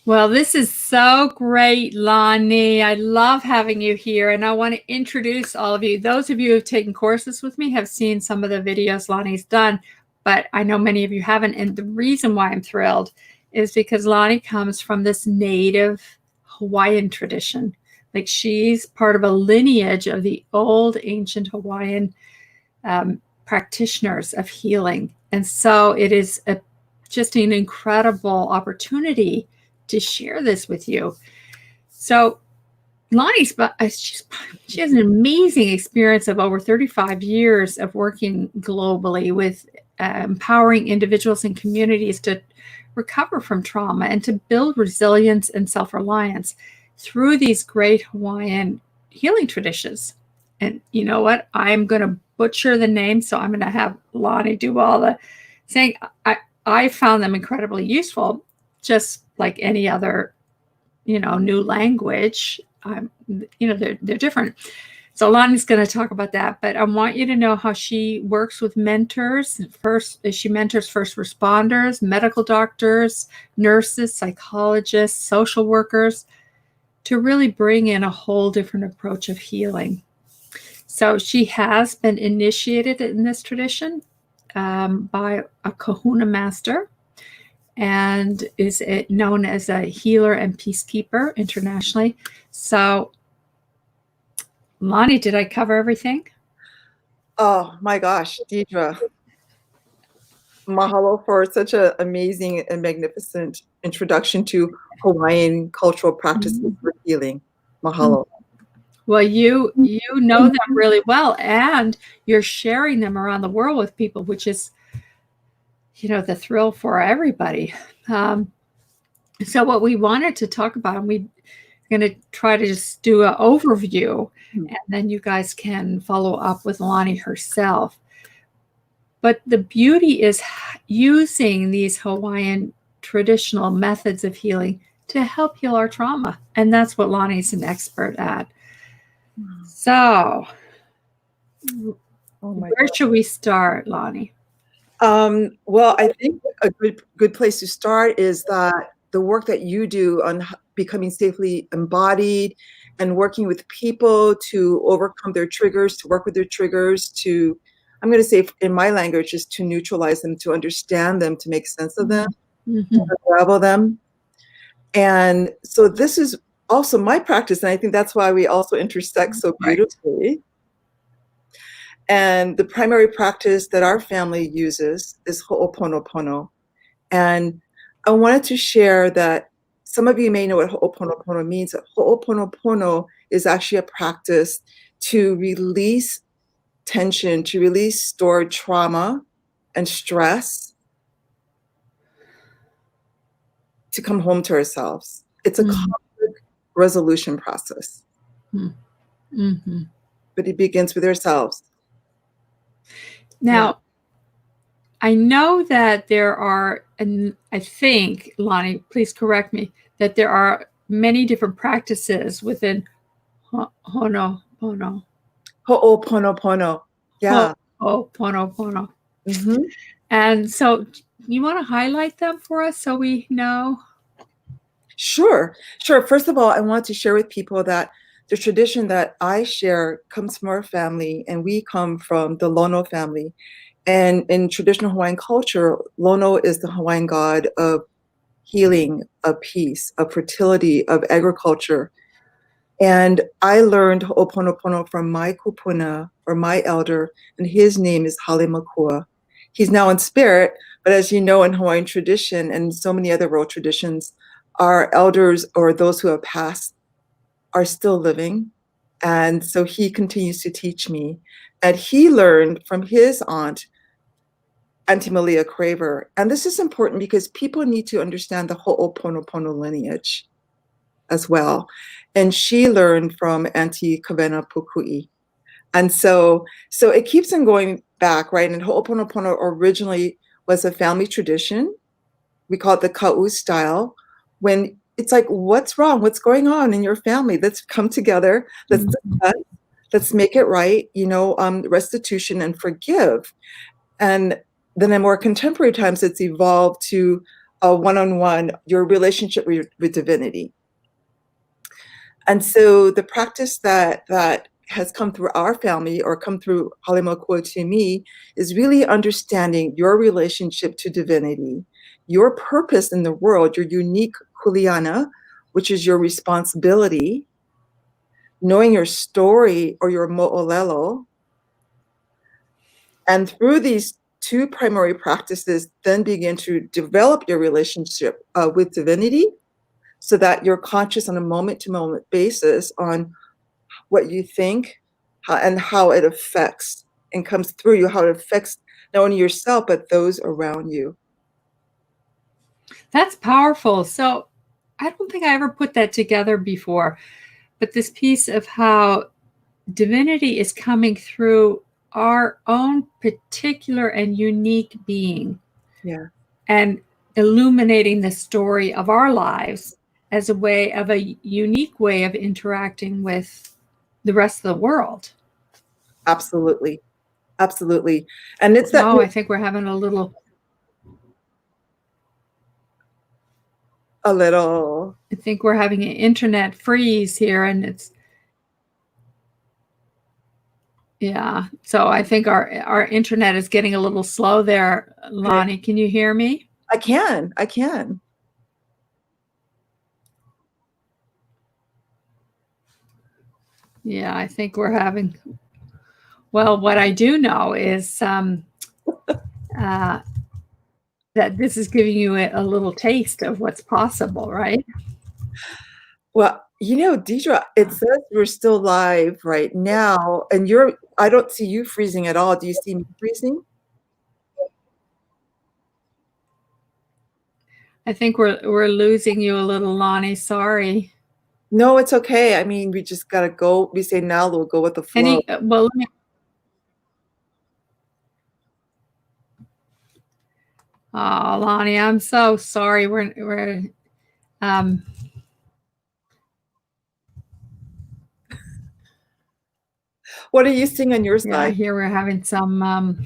Well, this is so great, Lani. I love having you here, and I want to introduce all of you. Those of you who have taken courses with me have seen some of the videos Lani's done, but I know many of you haven't. And the reason why I'm thrilled is because Lani comes from this native Hawaiian tradition. Like, she's part of a lineage of the old ancient Hawaiian practitioners of healing. And so it is just an incredible opportunity to share this with you. So Lani, she has an amazing experience of over 35 years of working globally with empowering individuals and communities to recover from trauma and to build resilience and self-reliance through these great Hawaiian healing traditions. And you know what? I'm going to butcher the name, so I'm going to have Lani do all the saying. I found them incredibly useful, just like any other, new language. They're different. So Lani's going to talk about that, but I want you to know how she works with mentors. She mentors first responders, medical doctors, nurses, psychologists, social workers, to really bring in a whole different approach of healing. So she has been initiated in this tradition by a kahuna master, and is known as a healer and peacekeeper internationally. So, Lani, did I cover everything? Oh my gosh, Deirdre. Mahalo for such an amazing and magnificent introduction to Hawaiian cultural practices for healing. Mahalo. Well, you know them really well, and you're sharing them around the world with people, which is, the thrill for everybody. So what we wanted to talk about, and we're going to try to just do an overview, and then you guys can follow up with Lani herself. But the beauty is using these Hawaiian traditional methods of healing to help heal our trauma. And that's what Lani's an expert at. So, where should we start, Lani? Well, I think a good place to start is that the work that you do on becoming safely embodied and working with people to overcome their triggers, to work with their triggers, to, I'm going to say in my language, is to neutralize them, to understand them, to make sense of them, to unravel them. And so this is also my practice, and I think that's why we also intersect so beautifully. And the primary practice that our family uses is Ho'oponopono. And I wanted to share that some of you may know what Ho'oponopono means. Ho'oponopono is actually a practice to release tension, to release stored trauma and stress, to come home to ourselves. It's a conflict resolution process. But it begins with ourselves. Now, I know that there are, and I think, Lani, please correct me, that there are many different practices within Ho'oponopono. Ho'oponopono. Yeah. Ho'oponopono. And so you want to highlight them for us so we know? Sure. First of all, I want to share with people that the tradition that I share comes from our family, and we come from the Lono family. And in traditional Hawaiian culture, Lono is the Hawaiian god of healing, of peace, of fertility, of agriculture. And I learned Ho'oponopono from my kupuna, or my elder, and his name is Hale Makua. He's now in spirit, but as you know, in Hawaiian tradition and so many other world traditions, our elders, or those who have passed, are still living. And so he continues to teach me. And he learned from his aunt, Auntie Malia Craver. And this is important because people need to understand the Ho'oponopono lineage as well. And she learned from Auntie Kawena Pukui. And so it keeps on going back, right? And Ho'oponopono originally was a family tradition. We call it the Ka'u style. When it's like, what's wrong? What's going on in your family? Let's come together. Let's discuss. Let's make it right. Restitution and forgive. And then in more contemporary times, it's evolved to one-on-one, your relationship with divinity. And so the practice that has come through our family or come through Halemakua to me is really understanding your relationship to divinity, your purpose in the world, your unique Kūleana, which is your responsibility, knowing your story or your Moʻolelo. And through these two primary practices, then begin to develop your relationship with divinity so that you're conscious on a moment-to-moment basis on what you think and how it affects and comes through you, how it affects not only yourself, but those around you. That's powerful. So I don't think I ever put that together before, but this piece of how divinity is coming through our own particular and unique being. Yeah. And illuminating the story of our lives as a way of a unique way of interacting with the rest of the world. Absolutely. Absolutely. And it's that. Oh, I think we're having a little. I think we're having an internet freeze here, and it's. Yeah. So I think our internet is getting a little slow there. Lani, can you hear me? I can. Yeah, I think we're having. Well, what I do know is that this is giving you a little taste of what's possible, right? Well, Deidre, it says we're still live right now, and I don't see you freezing at all. Do you see me freezing? I think we're losing you a little, Lani. Sorry. No, it's okay. I mean, we just gotta go. We say now we'll go with the flow. Well, oh, Lani, I'm so sorry. We're What are you seeing on your side? Yeah, here we're having some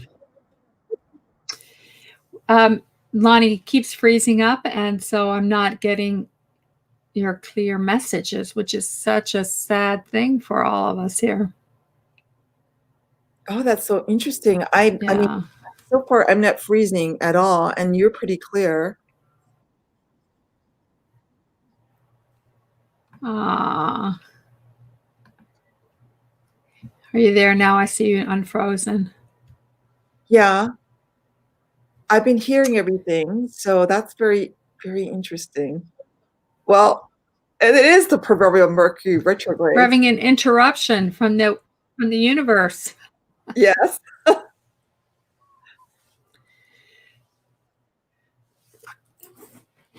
Lani keeps freezing up, and so I'm not getting your clear messages, which is such a sad thing for all of us here. Oh, that's so interesting. I mean, so far I'm not freezing at all, and you're pretty clear. Are you there now? I see you unfrozen. Yeah. I've been hearing everything, so that's very, very interesting. Well, and it is the proverbial Mercury retrograde. We're having an interruption from the universe. Yes.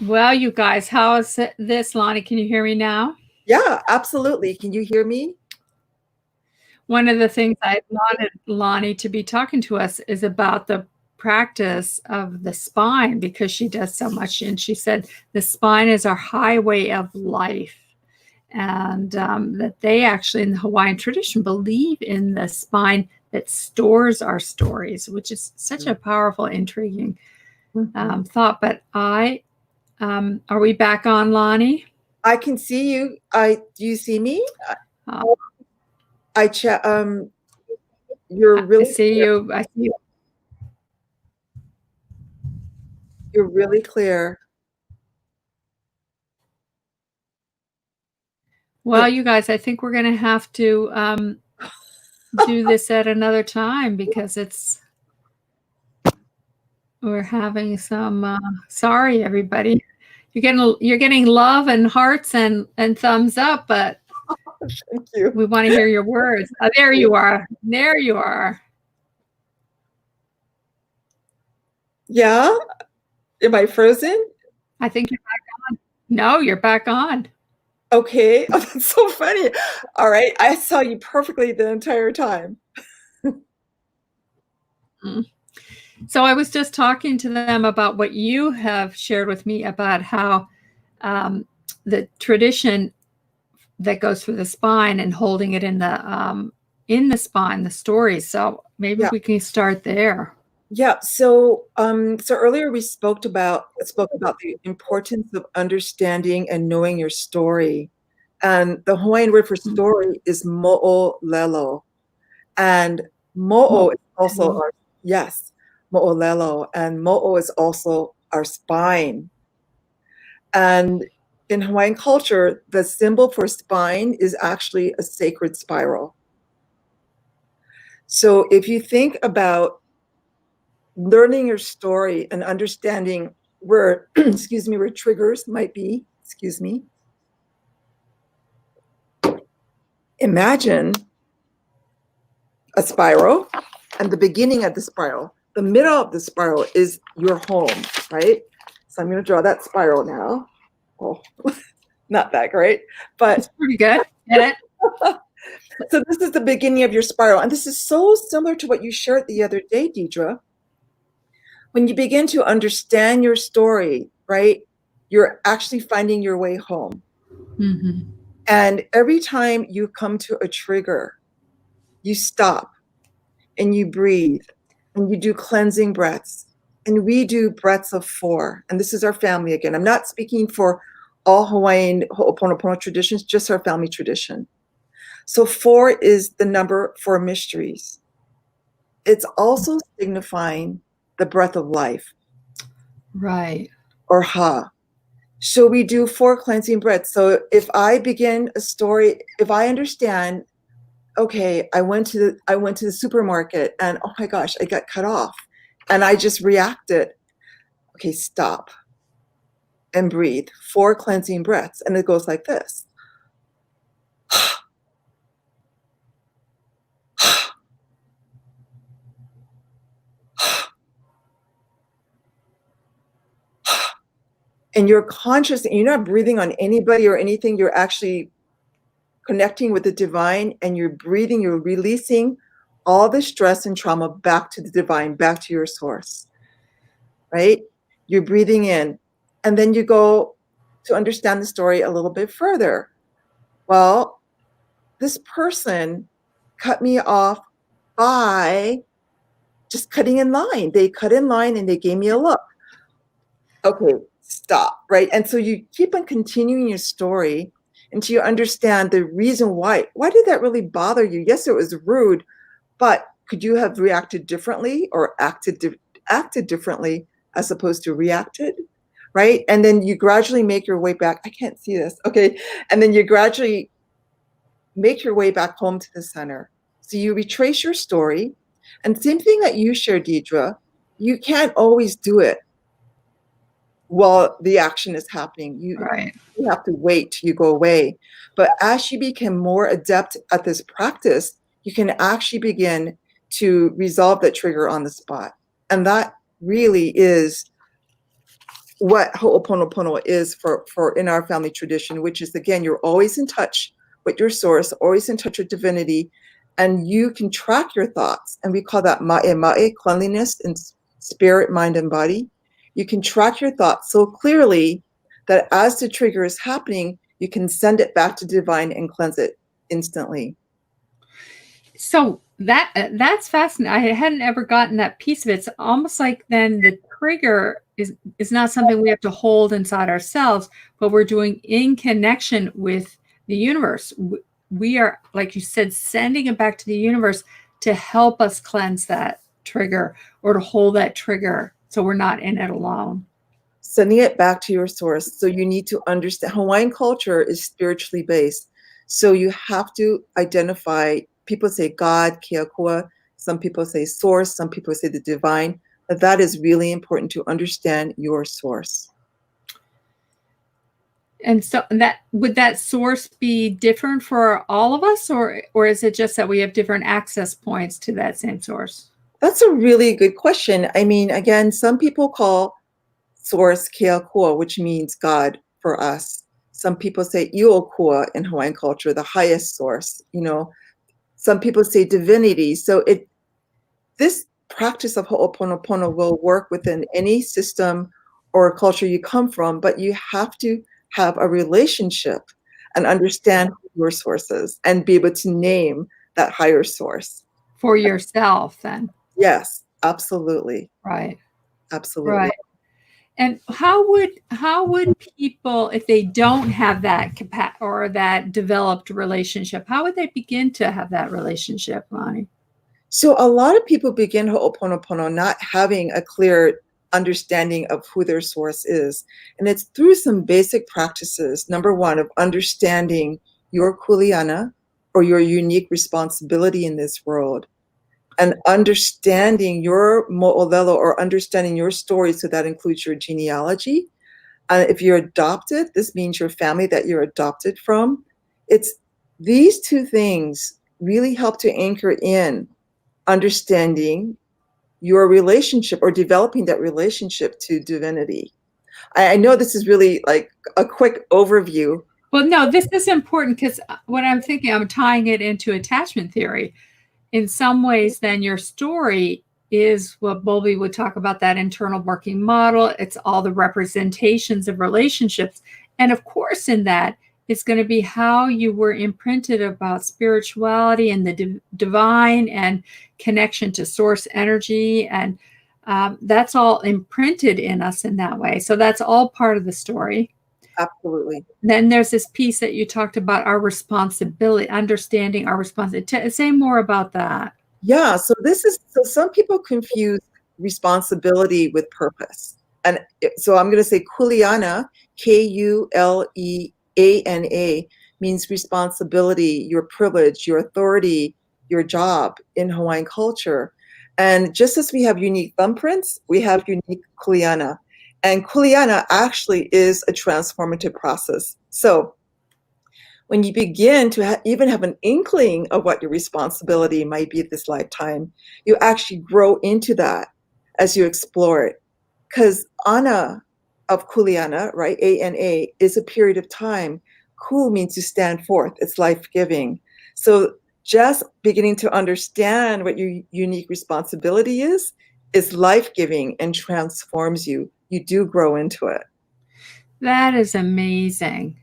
Well, you guys, how is this, Lani? Can you hear me now? Yeah, absolutely. Can you hear me? One of the things I wanted Lani to be talking to us is about the practice of the spine, because she does so much. And she said the spine is our highway of life. And that they actually in the Hawaiian tradition believe in the spine that stores our stories, which is such a powerful, intriguing thought. But are we back on, Lani? I can see you. Do you see me? You're really. I see you. I see you. You're really clear. Well, you guys, I think we're going to have to do this at another time, because we're having some. Sorry, everybody. You're getting love and hearts and thumbs up, but thank you. We want to hear your words. Oh, there you are. There you are. Yeah. Am I frozen? I think you're back on. No, you're back on. Okay. Oh, that's so funny. All right. I saw you perfectly the entire time. So I was just talking to them about what you have shared with me about how the tradition that goes through the spine and holding it in the spine, the stories. So maybe we can start there. Yeah. So earlier we spoke about the importance of understanding and knowing your story. And the Hawaiian word for story is mo'olelo. And mo'o is also Mo'olelo. our, yes, mo'olelo. And mo'o is also our spine. And in Hawaiian culture, the symbol for spine is actually a sacred spiral. So if you think about learning your story and understanding where, excuse me, where triggers might be, excuse me, imagine a spiral and the beginning of the spiral. The middle of the spiral is your home, right? So I'm going to draw that spiral now. Oh, not that great, but It's pretty good. Get it? so this is the beginning of your spiral. And this is so similar to what you shared the other day, Deidre. When you begin to understand your story, right, you're actually finding your way home. Mm-hmm. And every time you come to a trigger, you stop and you breathe and you do cleansing breaths. And we do breaths of 4. And this is our family again. I'm not speaking for all Hawaiian Ho'oponopono traditions, just our family tradition. So 4 is the number for mysteries. It's also signifying the breath of life, Right. or ha. So we do 4 cleansing breaths. So if I begin a story, if I understand, okay, I went to the supermarket and oh my gosh, I got cut off and I just reacted. Okay, stop and breathe. 4 cleansing breaths. And it goes like this. And you're conscious and you're not breathing on anybody or anything. You're actually connecting with the divine and you're breathing, you're releasing all the stress and trauma back to the divine, back to your source, right? You're breathing in. And then you go to understand the story a little bit further. Well, this person cut me off by just cutting in line. They cut in line and they gave me a look. Okay, stop, right? And so you keep on continuing your story until you understand the reason why. Why did that really bother you? Yes, it was rude, but could you have reacted differently or acted differently as opposed to reacted? Right? And then you gradually make your way back. I can't see this. Okay. And then you gradually make your way back home to the center. So you retrace your story. And same thing that you shared, Deidre, you can't always do it while the action is happening. Right. You have to wait till you go away. But as you become more adept at this practice, you can actually begin to resolve that trigger on the spot. And that really is what Ho'oponopono is for in our family tradition, which is, again, you're always in touch with your source, always in touch with divinity, and you can track your thoughts. And we call that ma'e, cleanliness in spirit, mind, and body. You can track your thoughts so clearly that as the trigger is happening, you can send it back to divine and cleanse it instantly. So that's fascinating. I hadn't ever gotten that piece of it. It's almost like then the trigger is not something we have to hold inside ourselves, but we're doing in connection with the universe. We are, like you said, sending it back to the universe to help us cleanse that trigger or to hold that trigger so we're not in it alone. Sending it back to your source. So you need to understand Hawaiian culture is spiritually based. So you have to identify, people say God, Keakua, some people say source, some people say the divine. But that is really important to understand your source. And so that would that source be different for all of us, or is it just that we have different access points to that same source? That's a really good question. I mean, again, some people call source Keakua, which means God for us. Some people say Iokua in Hawaiian culture, the highest source. You know, some people say divinity. So this practice of Ho'oponopono will work within any system or culture you come from, but you have to have a relationship and understand your sources and be able to name that higher source. For yourself, then. Yes. Absolutely. Right. Absolutely. Right. And how would people, if they don't have that or that developed relationship, how would they begin to have that relationship, Lani? So a lot of people begin Ho'oponopono not having a clear understanding of who their source is. And it's through some basic practices. Number one, of understanding your Kūleana, or your unique responsibility in this world, and understanding your Moʻolelo, or understanding your story. So that includes your genealogy. If you're adopted, this means your family that you're adopted from. It's these two things really help to anchor in understanding your relationship, or developing that relationship to divinity. I know this is really like a quick overview. Well, no, this is important because what I'm thinking, I'm tying it into attachment theory. In some ways, then your story is what Bowlby would talk about, that internal working model. It's all the representations of relationships. And of course, in that, it's going to be how you were imprinted about spirituality and the divine and connection to source energy. And that's all imprinted in us in that way. So that's all part of the story. Absolutely. Then there's this piece that you talked about, our responsibility, understanding our responsibility. Say more about that. Yeah, so some people confuse responsibility with purpose. And so I'm going to say Kūleana, Kuleana, means responsibility, your privilege, your authority, your job in Hawaiian culture. And just as we have unique thumbprints, we have unique Kūleana. And Kūleana actually is a transformative process. So when you begin to even have an inkling of what your responsibility might be this lifetime, you actually grow into that as you explore it. Because Ana of Kūleana, right, ANA, is a period of time. Ku means to stand forth. It's life-giving. So just beginning to understand what your unique responsibility is life-giving and transforms you. You do grow into it. That is amazing.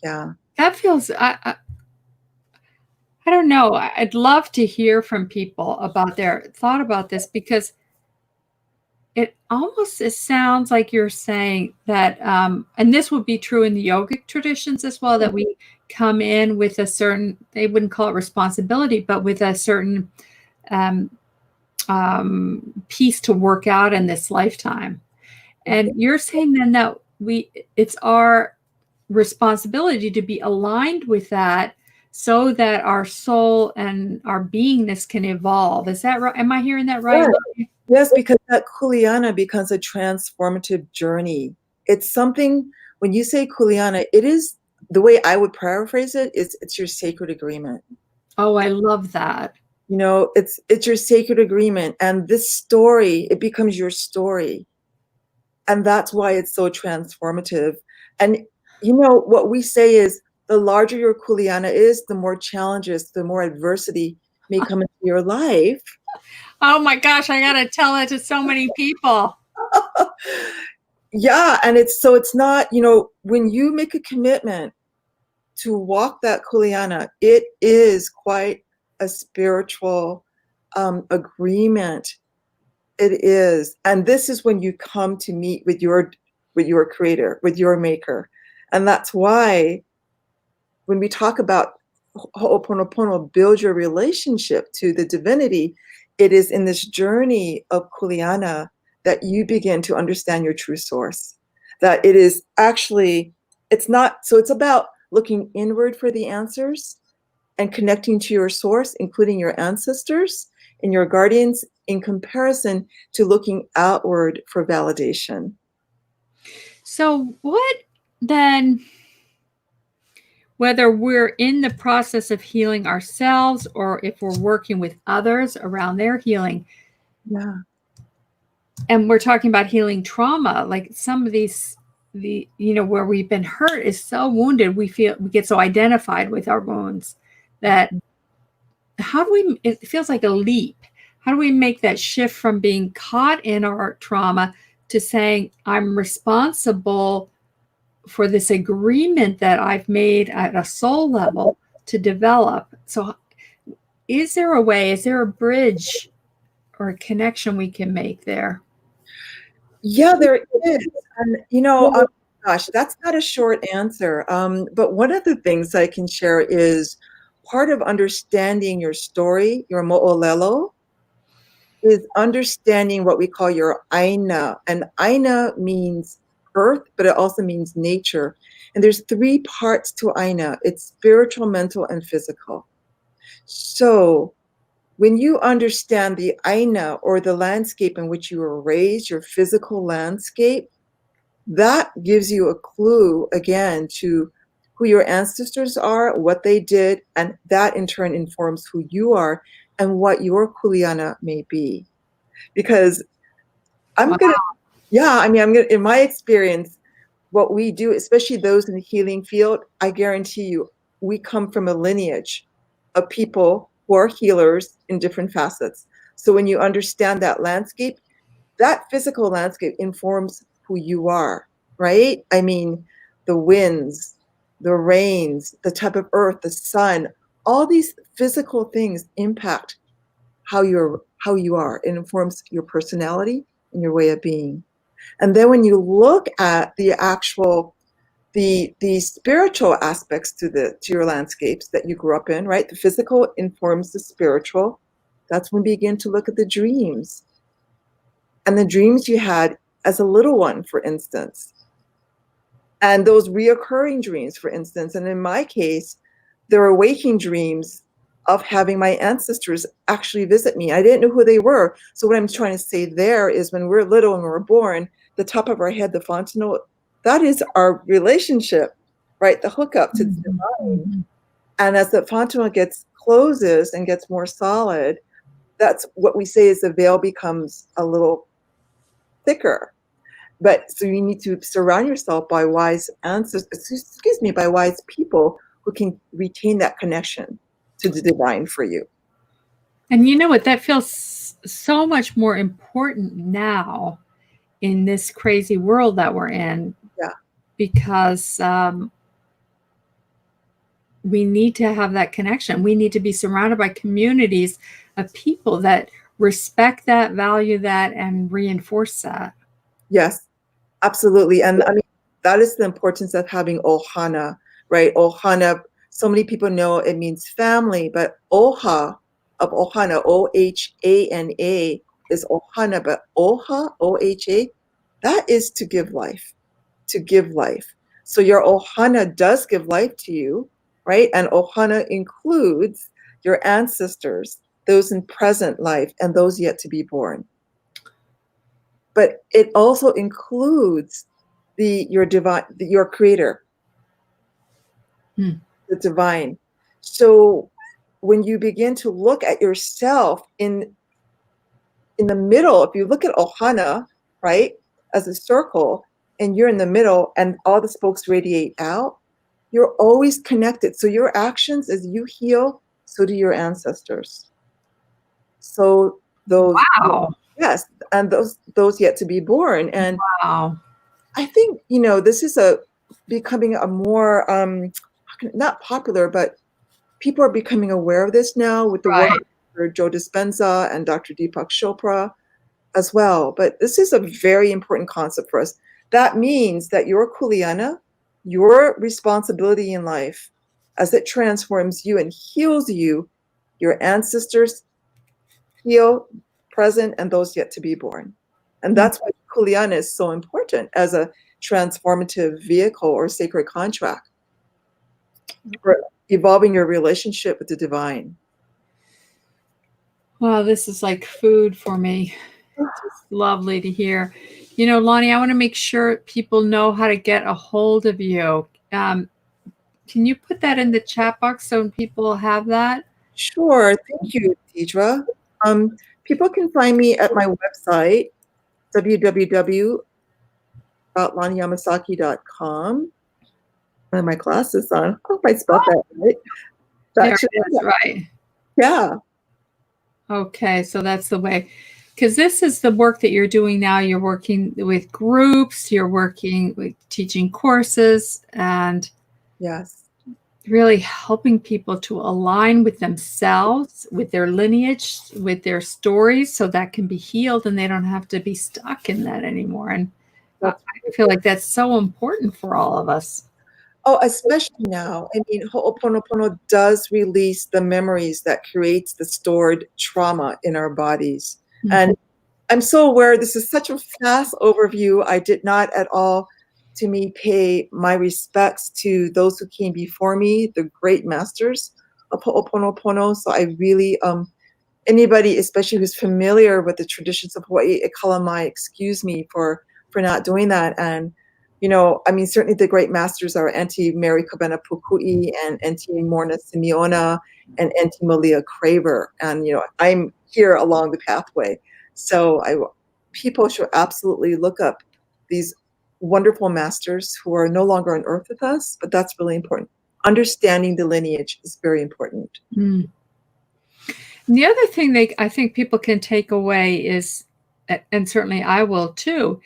Yeah. That feels, I don't know. I'd love to hear from people about their thought about this, because it sounds like you're saying that, and this would be true in the yogic traditions as well, that we come in with a certain, they wouldn't call it responsibility, but with a certain piece to work out in this lifetime. And you're saying then that it's our responsibility to be aligned with that, so that our soul and our beingness can evolve. Is that right? Am I hearing that right? Yes, because that Kūleana becomes a transformative journey. It's something, when you say Kūleana, it is, the way I would paraphrase it is, it's your sacred agreement. Oh, I love that. You know, it's your sacred agreement. And this story, it becomes your story. And that's why it's so transformative. And you know, what we say is, the larger your Kūleana is, the more challenges, the more adversity may come into your life. Oh my gosh, I gotta tell that to so many people. Yeah, and it's not, you know, when you make a commitment to walk that Kūleana, it is quite a spiritual agreement. It is. And this is when you come to meet with your creator, with your maker. And that's why when we talk about Ho'oponopono, build your relationship to the divinity, it is in this journey of Kūleana that you begin to understand your true source. That it is actually, it's about looking inward for the answers and connecting to your source, including your ancestors and your guardians, in comparison to looking outward for validation. So what then, whether we're in the process of healing ourselves or if we're working with others around their healing, Yeah. and we're talking about healing trauma, like some of these, where we've been hurt is so wounded, we get so identified with our wounds that it feels like a leap. How do we make that shift from being caught in our trauma to saying, I'm responsible for this agreement that I've made at a soul level to develop? So is there a way, is there a bridge or a connection we can make there? Yeah, there is. And, gosh, that's not a short answer. But one of the things I can share is part of understanding your story, your Moʻolelo, is understanding what we call your ʻAina. And ʻAina means earth, but it also means nature. And there's 3 parts to ʻAina. It's spiritual, mental, and physical. So when you understand the ʻAina, or the landscape in which you were raised, your physical landscape, that gives you a clue, again, to who your ancestors are, what they did, and that in turn informs who you are and what your Kūleana may be. Because I'm Wow. gonna, in my experience, what we do, especially those in the healing field, I guarantee you, we come from a lineage of people who are healers in different facets. So when you understand that landscape, that physical landscape informs who you are, right? I mean, the winds, the rains, the type of earth, the sun, all these physical things impact how you are. It informs your personality and your way of being. And then when you look at the actual the spiritual aspects to your landscapes that you grew up in, right? The physical informs the spiritual. That's when we begin to look at the dreams. And the dreams you had as a little one, for instance. And those reoccurring dreams, for instance. And in my case, there were waking dreams of having my ancestors actually visit me. I didn't know who they were. So what I'm trying to say there is, when we're little and we're born, the top of our head, the fontanelle, that is our relationship, right? The hookup to the divine. And as the fontanelle closes and gets more solid, that's what we say is the veil becomes a little thicker. But so you need to surround yourself by wise by wise people who can retain that connection to the divine for you. And you know what? That feels so much more important now in this crazy world that we're in. Yeah. Because we need to have that connection. We need to be surrounded by communities of people that respect that, value that, and reinforce that. Yes, absolutely. And I mean, that is the importance of having ohana, right? Ohana, so many people know it means family, but oha of ohana, OHANA, is ohana, but oha, OHA, that is to give life, to give life. So your ohana does give life to you, right? And ohana includes your ancestors, those in present life and those yet to be born. But it also includes your creator, the divine. So when you begin to look at yourself in the middle, if you look at ohana, right, as a circle, and you're in the middle and all the spokes radiate out, you're always connected. So your actions, as you heal, so do your ancestors. So those, wow. yes, and those yet to be born. And wow. I think, this is becoming a more, not popular, but people are becoming aware of this now with the work of Dr. Joe Dispenza and Dr. Deepak Chopra as well. But this is a very important concept for us. That means that your Kūleana, your responsibility in life, as it transforms you and heals you, your ancestors heal, present, and those yet to be born. And that's why Kūleana is so important as a transformative vehicle or sacred contract for evolving your relationship with the divine. Wow, this is like food for me. Just lovely to hear. Lani, I want to make sure people know how to get a hold of you. Can you put that in the chat box so people have that? Sure. Thank you, Deirdre. People can find me at my website, www.laniyamasaki.com. I have my glasses on. I hope I spelled that right. That's right. Yeah. Okay, so that's the way. Because this is the work that you're doing now. You're working with groups, you're working with teaching courses, and yes, really helping people to align with themselves, with their lineage, with their stories, so that can be healed and they don't have to be stuck in that anymore. And I feel like that's so important for all of us. Oh, especially now. I mean, Ho'oponopono does release the memories that creates the stored trauma in our bodies. Mm-hmm. And I'm so aware this is such a fast overview. I did not at all, to me, pay my respects to those who came before me, the great masters of Ho'oponopono. So I really, anybody, especially who's familiar with the traditions of Hawaii, e kala mai, excuse me for not doing that. And, you know, I mean, certainly the great masters are Auntie Mary Kabena Pukui and Auntie Morna Simeona and Auntie Malia Craver. And, you know, I'm here along the pathway. So people should absolutely look up these wonderful masters who are no longer on earth with us, but that's really important. Understanding the lineage is very important. Mm. And the other thing I think people can take away is, and certainly I will too,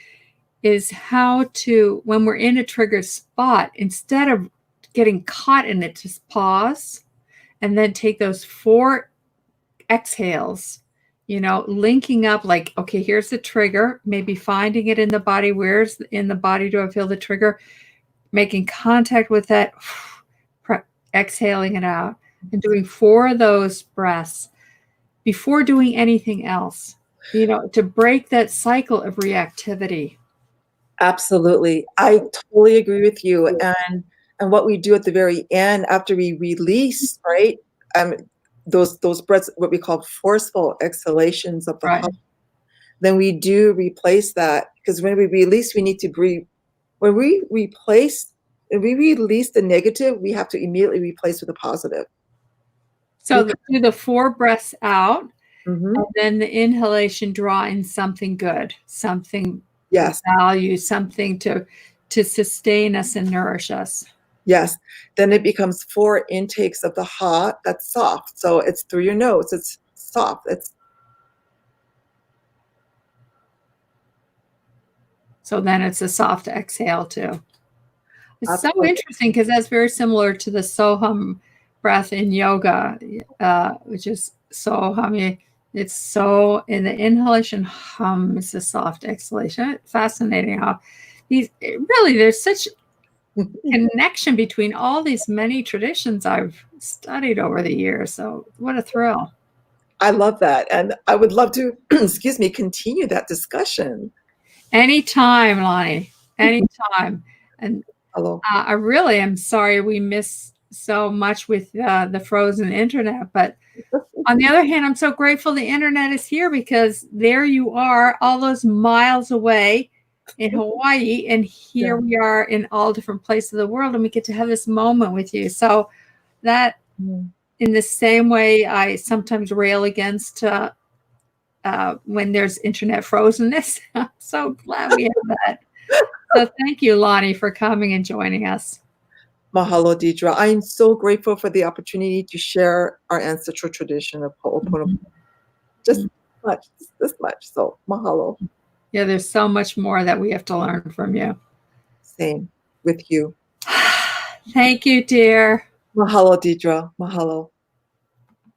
is how to, when we're in a triggered spot, instead of getting caught in it, just pause and then take those 4 exhales, you know, linking up like, okay, here's the trigger, maybe finding it in the body. Where's in the body do I feel the trigger? Making contact with that, exhaling it out, and doing 4 of those breaths before doing anything else, you know, to break that cycle of reactivity. Absolutely. I totally agree with you. And what we do at the very end after we release, right? Those breaths, what we call forceful exhalations of the heart, then we do replace that, because when we release, we need to breathe. When we release the negative, we have to immediately replace with a positive. So do the 4 breaths out, mm-hmm. and then the inhalation, draw in something good, something value, something to sustain us and nourish us. Yes. Then it becomes 4 intakes of the ha that's soft. So it's through your nose. It's soft. So then it's a soft exhale too. It's so interesting because that's very similar to the Soham breath in yoga, which is Soham. It's so in the inhalation, hum is a soft exhalation. Fascinating how there's such connection between all these many traditions I've studied over the years. So what a thrill. I love that. And I would love to, excuse me, continue that discussion. Anytime, Lani, anytime. And hello. I really am sorry we miss so much with the frozen internet. But on the other hand, I'm so grateful the internet is here, because there you are, all those miles away in Hawaii, and here we are in all different places of the world, and we get to have this moment with you. So that, in the same way I sometimes rail against when there's internet frozenness, I'm so glad we have that. So thank you, Lani, for coming and joining us. Mahalo, Deirdre. I'm so grateful for the opportunity to share our ancestral tradition of Ho'oponopono. Just this much. So mahalo. Yeah, there's so much more that we have to learn from you. Same with you. Thank you, dear. Mahalo, Deirdre. Mahalo.